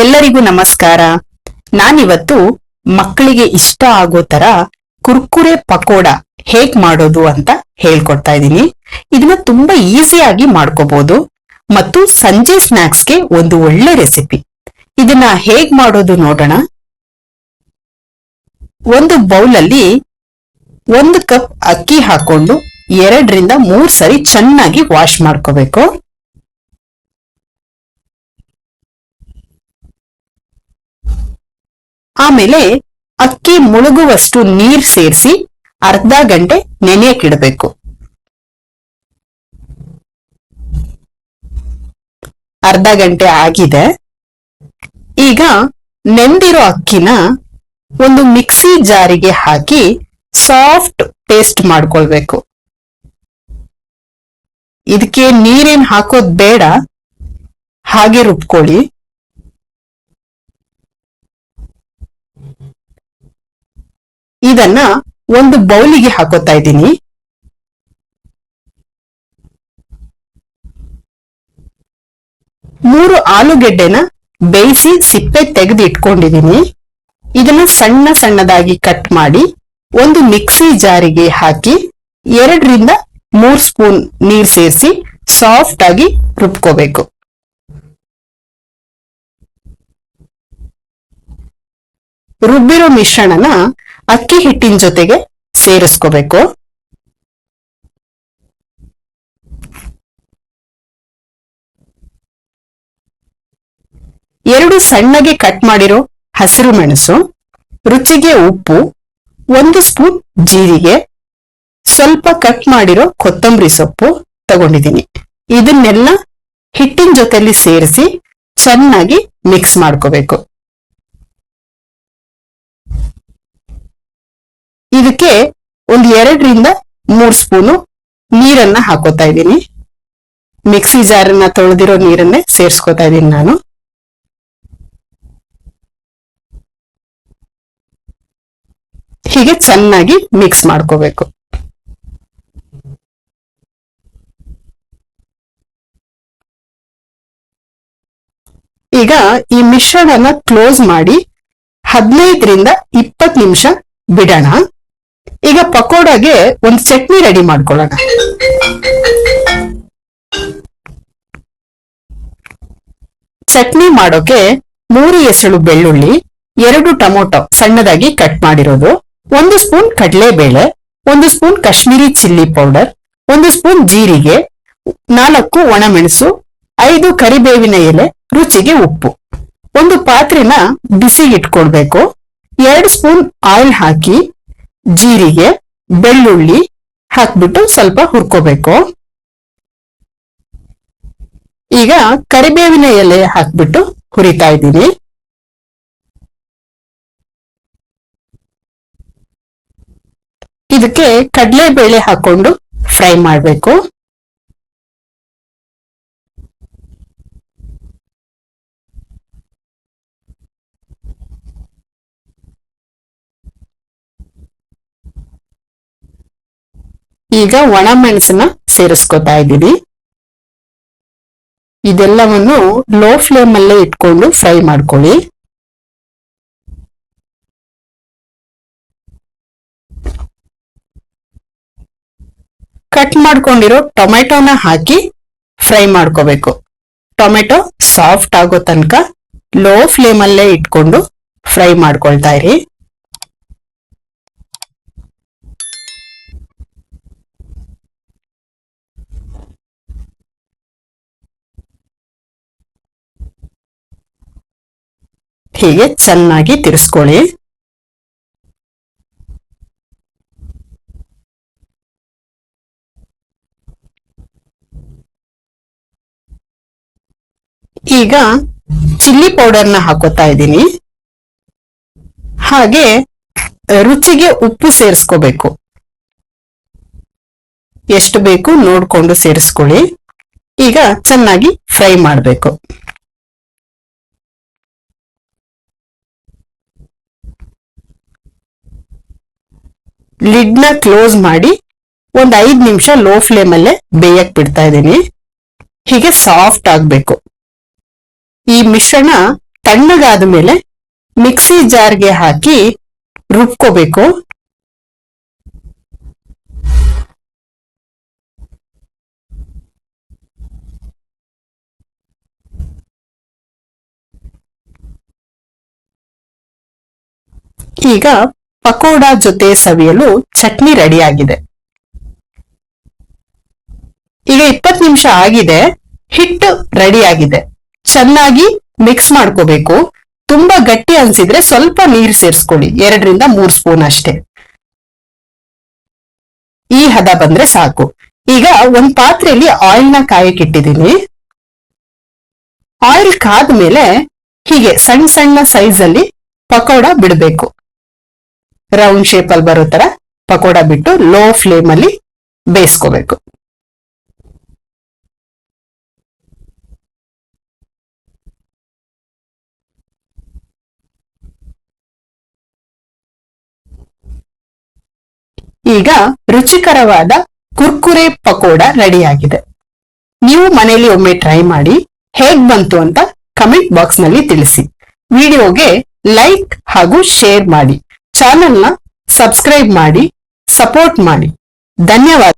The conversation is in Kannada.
ಎಲ್ಲರಿಗೂ ನಮಸ್ಕಾರ. ನಾನಿವತ್ತು ಮಕ್ಕಳಿಗೆ ಇಷ್ಟ ಆಗೋ ತರ ಕುರ್ಕುರೆ ಪಕೋಡ ಹೇಗ್ ಮಾಡೋದು ಅಂತ ಹೇಳ್ಕೊಡ್ತಾ ಇದ್ದೀನಿ. ಇದನ್ನ ತುಂಬಾ ಈಸಿಯಾಗಿ ಮಾಡ್ಕೋಬಹುದು ಮತ್ತು ಸಂಜೆ ಸ್ನಾಕ್ಸ್ಗೆ ಒಂದು ಒಳ್ಳೆ ರೆಸಿಪಿ. ಇದನ್ನ ಹೇಗ್ ಮಾಡೋದು ನೋಡೋಣ. ಒಂದು ಬೌಲಲ್ಲಿ 1 ಕಪ್ ಅಕ್ಕಿ ಹಾಕೊಂಡು 2 ರಿಂದ 3 ಸರಿ ಚೆನ್ನಾಗಿ ವಾಶ್ ಮಾಡ್ಕೋಬೇಕು. ಆಮೇಲೆ ಅಕ್ಕಿ ಮುಳುಗುವಷ್ಟು ನೀರ್ ಸೇರಿಸಿ ಅರ್ಧ ಗಂಟೆ ನೆನೆಯಕ್ಕಿಡಬೇಕು. ಅರ್ಧ ಗಂಟೆ ಆಗಿದೆ. ಈಗ ನೆಂದಿರೋ ಅಕ್ಕಿನ ಒಂದು ಮಿಕ್ಸಿ ಜಾರಿಗೆ ಹಾಕಿ ಸಾಫ್ಟ್ ಪೇಸ್ಟ್ ಮಾಡ್ಕೊಳ್ಬೇಕು. ಇದಕ್ಕೆ ನೀರೇನ್ ಹಾಕೋದ್ ಬೇಡ, ಹಾಗೆ ರುಬ್ಕೊಳ್ಳಿ. ಇದನ್ನ ಒಂದು ಬೌಲಿಗೆ ಹಾಕೋತಾ ಇದ್ದೀನಿ. ಮೂರು ಆಲೂಗೆಡ್ಡೆನ ಬೇಯಿಸಿ ಸಿಪ್ಪೆ ತೆಗೆದು ಇಟ್ಕೊಂಡಿದ್ದೀನಿ. ಇದನ್ನ ಸಣ್ಣ ಸಣ್ಣದಾಗಿ ಕಟ್ ಮಾಡಿ ಒಂದು ಮಿಕ್ಸಿ ಜಾರಿಗೆ ಹಾಕಿ 2 ರಿಂದ 3 ಸ್ಪೂನ್ ನೀರ್ ಸೇರಿಸಿ ಸಾಫ್ಟ್ ಆಗಿ ರುಬ್ಕೋಬೇಕು. ರುಬ್ಬಿರೋ ಮಿಶ್ರಣನ ಅಕ್ಕಿ ಹಿಟ್ಟಿನ ಜೊತೆಗೆ ಸೇರಿಸ್ಕೋಬೇಕು. ಎರಡು ಸಣ್ಣಗೆ ಕಟ್ ಮಾಡಿರೋ ಹಸಿರು ಮೆಣಸು, ರುಚಿಗೆ ಉಪ್ಪು, 1 ಸ್ಪೂನ್ ಜೀರಿಗೆ, ಸ್ವಲ್ಪ ಕಟ್ ಮಾಡಿರೋ ಕೊತ್ತಂಬರಿ ಸೊಪ್ಪು ತಗೊಂಡಿದ್ದೀನಿ. ಇದನ್ನೆಲ್ಲ ಹಿಟ್ಟಿನ ಜೊತೆಲಿ ಸೇರಿಸಿ ಚೆನ್ನಾಗಿ ಮಿಕ್ಸ್ ಮಾಡ್ಕೋಬೇಕು. ಇದಕ್ಕೆ ಒಂದು 2 ರಿಂದ 3 ಸ್ಪೂನು ನೀರನ್ನ ಹಾಕೋತಾ ಇದ್ದೀನಿ. ಮಿಕ್ಸಿ ಜಾರನ್ನ ತೊಳೆದಿರೋ ನೀರನ್ನೇ ಸೇರಿಸ್ಕೋತಾ ಇದ್ದೀನಿ ನಾನು. ಹೀಗೆ ಚೆನ್ನಾಗಿ ಮಿಕ್ಸ್ ಮಾಡ್ಕೋಬೇಕು. ಈಗ ಈ ಮಿಶ್ರಣನ ಕ್ಲೋಸ್ ಮಾಡಿ 15 ರಿಂದ 20 ನಿಮಿಷ ಬಿಡೋಣ. ಈಗ ಪಕೋಡಾಗೆ ಒಂದು ಚಟ್ನಿ ರೆಡಿ ಮಾಡ್ಕೊಳ್ಳೋಣ. ಚಟ್ನಿ ಮಾಡೋಕೆ 3 ಎಸಳು ಬೆಳ್ಳುಳ್ಳಿ, 2 ಟೊಮೊಟೊ ಸಣ್ಣದಾಗಿ ಕಟ್ ಮಾಡಿರೋದು, 1 ಸ್ಪೂನ್ ಕಡಲೆಬೇಳೆ, 1 spoon Kashmiri chilli powder, 1 spoon ಜೀರಿಗೆ, 4 ಒಣಮೆಣಸು, 5 ಕರಿಬೇವಿನ ಎಲೆ, ರುಚಿಗೆ ಉಪ್ಪು. ಒಂದು ಪಾತ್ರೆನ ಬಿಸಿಗಿಟ್ಕೊಳ್ಬೇಕು. 2 ಸ್ಪೂನ್ ಆಯಿಲ್ ಹಾಕಿ ಜೀರಿಗೆ, ಬೆಳ್ಳುಳ್ಳಿ ಹಾಕ್ಬಿಟ್ಟು ಸ್ವಲ್ಪ ಹುರ್ಕೋಬೇಕು. ಈಗ ಕರಿಬೇವಿನ ಎಲೆ ಹಾಕ್ಬಿಟ್ಟು ಹುರಿತಾ ಇದ್ದೀನಿ. ಇದಕ್ಕೆ ಕಡಲೆಬೇಳೆ ಹಾಕೊಂಡು ಫ್ರೈ ಮಾಡಬೇಕು. ಈಗ ಒಣ ಮೆಣಸನ್ನ ಸೇರಿಸ್ಕೊತಾ ಇದ್ದೀನಿ. ಇದೆಲ್ಲವನ್ನು ಲೋ ಫ್ಲೇಮ್ ಅಲ್ಲೇ ಇಟ್ಕೊಂಡು ಫ್ರೈ ಮಾಡ್ಕೊಳ್ಳಿ. ಕಟ್ ಮಾಡ್ಕೊಂಡಿರೋ ಟೊಮೆಟೊನ ಹಾಕಿ ಫ್ರೈ ಮಾಡ್ಕೋಬೇಕು. ಟೊಮೆಟೊ ಸಾಫ್ಟ್ ಆಗೋ ತನಕ ಲೋ ಫ್ಲೇಮ್ ಅಲ್ಲೇ ಇಟ್ಕೊಂಡು ಫ್ರೈ ಮಾಡ್ಕೊಳ್ತಾ ಇರಿ. ಹೀಗೆ ಚೆನ್ನಾಗಿ ತಿರ್ಸ್ಕೊಳ್ಳಿ. ಈಗ ಚಿಲ್ಲಿ ಪೌಡರ್ನ ಹಾಕೋತಾ ಇದ್ದೀನಿ. ಹಾಗೆ ರುಚಿಗೆ ಉಪ್ಪು ಸೇರಿಸ್ಕೋಬೇಕು. ಎಷ್ಟು ಬೇಕು ನೋಡ್ಕೊಂಡು ಸೇರಿಸ್ಕೊಳ್ಳಿ. ಈಗ ಚೆನ್ನಾಗಿ ಫ್ರೈ ಮಾಡಬೇಕು. ಲಿಡ್ನ ಕ್ಲೋಸ್ ಮಾಡಿ ಒಂದು 5 ನಿಮಿಷ ಲೋ ಫ್ಲೇಮ್ ಅಲ್ಲೇ ಬೇಯಕ್ ಬಿಡ್ತಾ ಇದ್ದೀನಿ. ಹೀಗೆ ಸಾಫ್ಟ್ ಆಗ್ಬೇಕು. ಈ ಮಿಶ್ರಣ ತಣ್ಣಗಾದ ಮೇಲೆ ಮಿಕ್ಸಿ ಜಾರ್ಗೆ ಹಾಕಿ ರುಬ್ಕೋಬೇಕು. ಈಗ ಪಕೋಡ ಜೊತೆ ಸವಿಯಲು ಚಟ್ನಿ ರೆಡಿ ಆಗಿದೆ. ಈಗ 20 ನಿಮಿಷ ಆಗಿದೆ. ಹಿಟ್ಟು ರೆಡಿ ಆಗಿದೆ. ಚೆನ್ನಾಗಿ ಮಿಕ್ಸ್ ಮಾಡ್ಕೋಬೇಕು. ತುಂಬಾ ಗಟ್ಟಿ ಅನ್ಸಿದ್ರೆ ಸ್ವಲ್ಪ ನೀರು ಸೇರಿಸ್ಕೊಳ್ಳಿ, 2 ರಿಂದ 3 ಸ್ಪೂನ್ ಅಷ್ಟೇ. ಈ ಹದ ಬಂದ್ರೆ ಸಾಕು. ಈಗ ಒಂದ್ ಪಾತ್ರೆಯಲ್ಲಿ ಆಯಿಲ್ ನ ಕಾಯಕ್ಕಿಟ್ಟಿದ್ದೀನಿ. ಆಯಿಲ್ ಕಾದ್ಮೇಲೆ ಹೀಗೆ ಸಣ್ಣ ಸಣ್ಣ ಸೈಜ್ ಅಲ್ಲಿ ಪಕೋಡ ಬಿಡಬೇಕು. ರೌಂಡ್ ಶೇಪ್ ಅಲ್ಲಿ ಬರೋ ತರ ಪಕೋಡ ಬಿಟ್ಟು ಲೋ ಫ್ಲೇಮ್ ಅಲ್ಲಿ ಬೇಯಿಸ್ಕೋಬೇಕು. ಈಗ ರುಚಿಕರವಾದ ಕುರ್ಕುರೆ ಪಕೋಡ ರೆಡಿ ಆಗಿದೆ. ನೀವು ಮನೆಯಲ್ಲಿ ಒಮ್ಮೆ ಟ್ರೈ ಮಾಡಿ ಹೇಗ್ ಬಂತು ಅಂತ ಕಮೆಂಟ್ ಬಾಕ್ಸ್ ನಲ್ಲಿ ತಿಳಿಸಿ. ವಿಡಿಯೋಗೆ ಲೈಕ್ ಹಾಗೂ ಶೇರ್ ಮಾಡಿ. ಚಾನೆಲ್ ನ ಸಬ್ಸ್ಕ್ರೈಬ್ ಮಾಡಿ, ಸಪೋರ್ಟ್ ಮಾಡಿ. ಧನ್ಯವಾದ.